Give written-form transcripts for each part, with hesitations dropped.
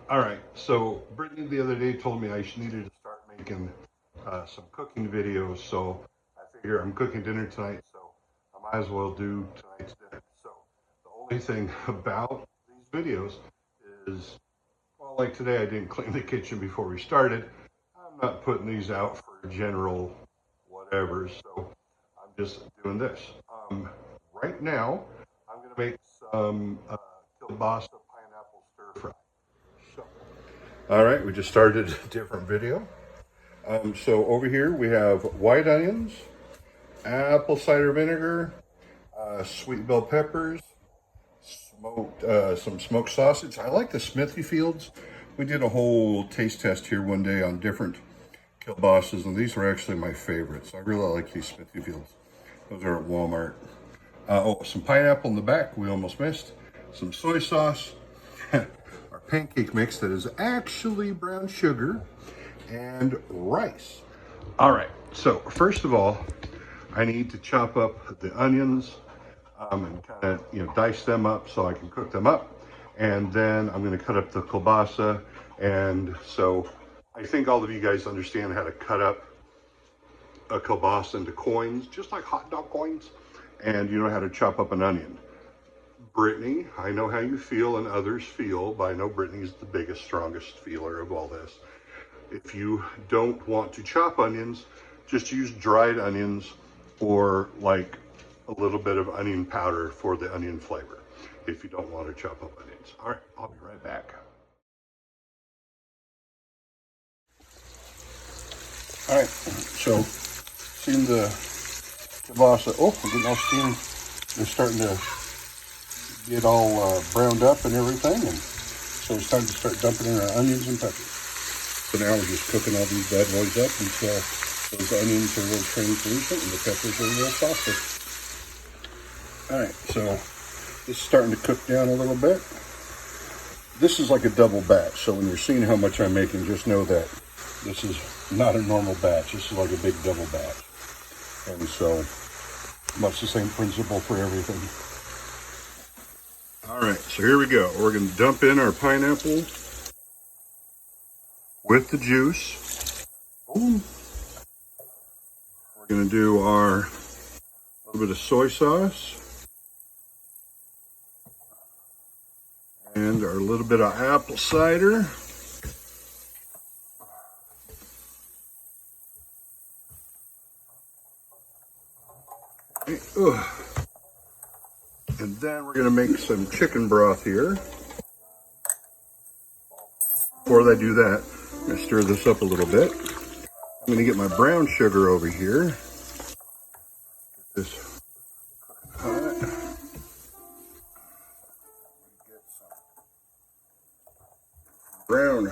All right, so Brittany the other day told me I needed to start making some cooking videos. So I figure I'm cooking dinner tonight, so I might as well do tonight's dinner. So the only thing about these videos is, well, like today I didn't clean the kitchen before we started. I'm not putting these out for general whatever, so I'm just doing this. Right now, I'm going to make some kielbasa pineapple stir fry. So, all right, we just started a different video. So over here we have white onions, apple cider vinegar, sweet bell peppers, some smoked sausage. I like the Smithy Fields. We did a whole taste test here one day on different kielbasas, and these were actually my favorites. I really like these Smithy Fields. Those are at Walmart. Oh, some pineapple in the back, we almost missed. Some soy sauce. Our pancake mix that is actually brown sugar and rice. All right, so first of all, I need to chop up the onions and kind of, dice them up so I can cook them up. And then I'm going to cut up the kielbasa. And so I think all of you guys understand how to cut up a kielbasa into coins, just like hot dog coins. And you know how to chop up an onion. Brittany, I know how you feel and others feel, but I know Brittany's the biggest, strongest feeler of all this. If you don't want to chop onions, just use dried onions or like a little bit of onion powder for the onion flavor if you don't want to chop up onions. All right, I'll be right back. All right, so seeing the kielbasa, we're getting all steam. They're starting to get all browned up and everything, and so it's time to start dumping in our onions and peppers. So now we're just cooking all these bad boys up until those onions are real translucent and the peppers are real soft. All right, so this is starting to cook down a little bit. This is like a double batch, so when you're seeing how much I'm making, just know that this is not a normal batch. This is like a big double batch. And so, much the same principle for everything. All right, so here we go. We're gonna dump in our pineapple with the juice. Boom. We're gonna do our little bit of soy sauce and our little bit of apple cider. And then we're gonna make some chicken broth here. Before I do that, I'm gonna stir this up a little bit. I'm gonna get my brown sugar over here. Get this cooking hot. Get some brown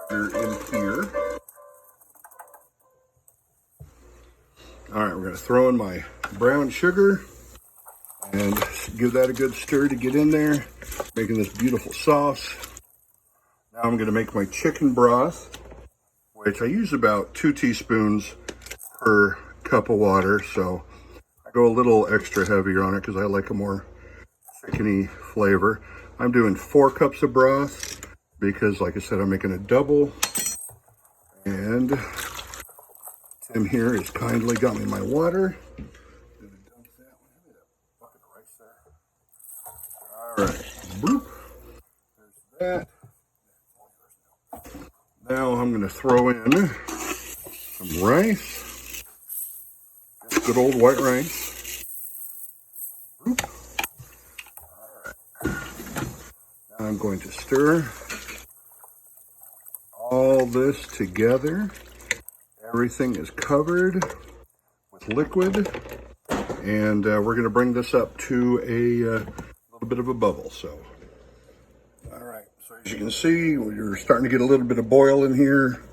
sugar in here. All right, we're gonna throw in my brown sugar and give that a good stir to get in there, making this beautiful sauce. Now I'm gonna make my chicken broth, which I use about 2 teaspoons per cup of water. So I go a little extra heavier on it because I like a more chickeny flavor. I'm doing 4 cups of broth because, like I said, I'm making a double. And Tim here has kindly got me my water. All right, boop. There's that. Now I'm going to throw in some rice. Just good old white rice. Boop. All right. Now I'm going to stir all this together. Everything is covered with liquid. And we're going to bring this up to a little bit of a bubble. So, all right. So as you can see, we're starting to get a little bit of boil in here.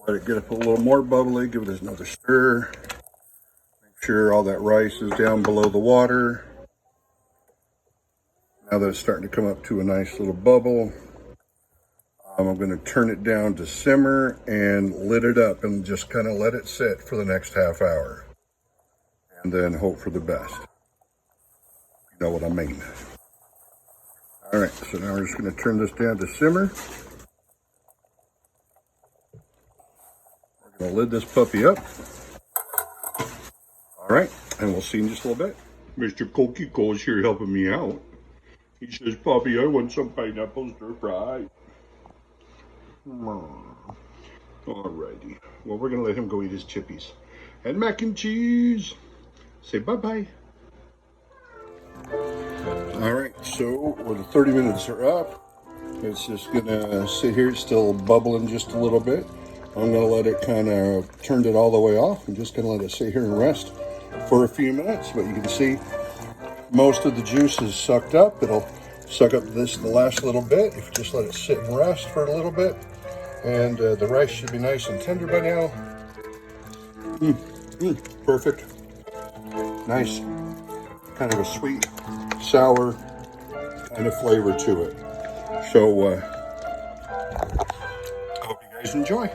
Let it get up a little more bubbly. Give it another stir. Make sure all that rice is down below the water. Now that it's starting to come up to a nice little bubble, I'm going to turn it down to simmer and lid it up and just kind of let it sit for the next half hour. And then hope for the best. You know what I mean. All right, so now we're just going to turn this down to simmer. We're going to lid this puppy up. All right, and we'll see in just a little bit. Mr. Cookie Cole's here helping me out. He says, Poppy, I want some pineapple stir fry. Alrighty. Well, we're going to let him go eat his chippies. And mac and cheese. Say bye-bye. Alright, so the 30 minutes are up. It's just going to sit here. It's still bubbling just a little bit. I'm going to let it kind of turn it all the way off. I'm just going to let it sit here and rest for a few minutes. But you can see most of the juice is sucked up. It'll suck up the last little bit if you just let it sit and rest for a little bit. And the rice should be nice and tender by now. Perfect. Nice. Kind of a sweet, sour kind of flavor to it. So, I hope you guys enjoy.